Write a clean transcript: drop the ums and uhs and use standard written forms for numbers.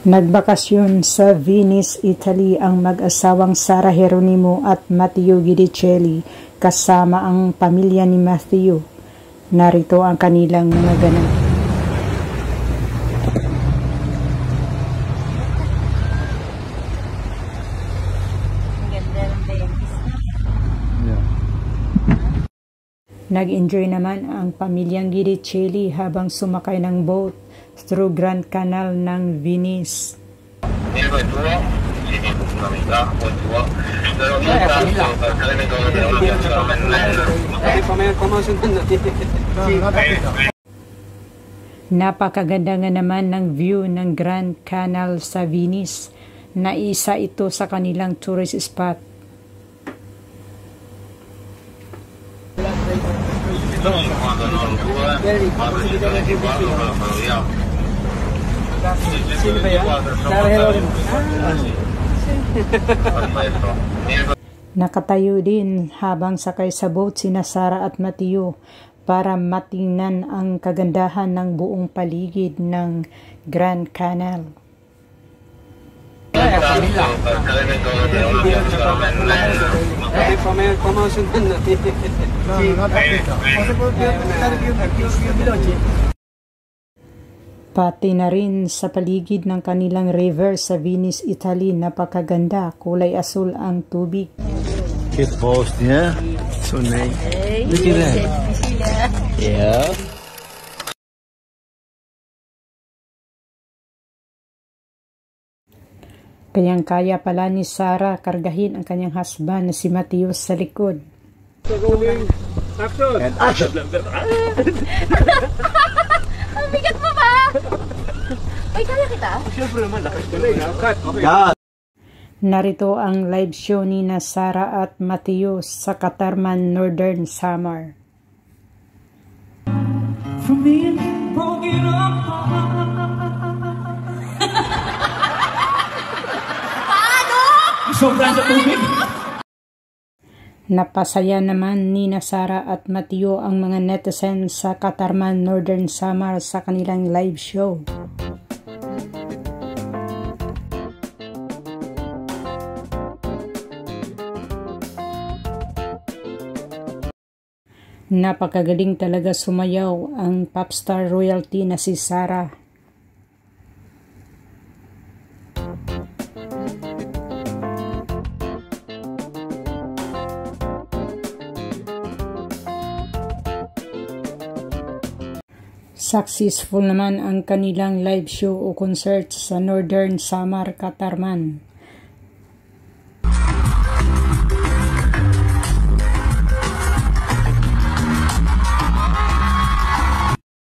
Nagbakasyon sa Venice, Italy ang mag-asawang Sara Geronimo at Matteo Guidicelli kasama ang pamilya ni Matteo. Narito ang kanilang mga ganap. Nag-enjoy naman ang pamilyang Guidicelli habang sumakay ng boat through Grand Canal ng Venice. Napakaganda nga naman ng view ng Grand Canal sa Venice na isa ito sa kanilang tourist spot. Nakatayo din habang sakay sa boat sina Sara at Matteo para matingnan ang kagandahan ng buong paligid ng Grand Canal. Pati na rin sa paligid ng kanilang river sa Venice, Italy, napakaganda, kulay asul ang tubig. Good post, yeah? So nice. Look at that. Yeah. Kayang-kaya pala ni Sara kargahin ang kanyang husband na si Matteo sa likod. And action! Ang bigat mo ba? Ay, kaya kita? Siyempre naman, lakas ka na. Narito ang live show ni Sara at Matteo sa Catarman, Northern Samar. From being broken up. Sobrang sa tubig. Napasaya naman ni Sara at Matteo ang mga netizens sa Catarman, Northern Samar sa kanilang live show. Napakagaling talaga sumayaw ang popstar royalty na si Sara. Successful naman ang kanilang live show o concert sa Northern Samar, Catarman.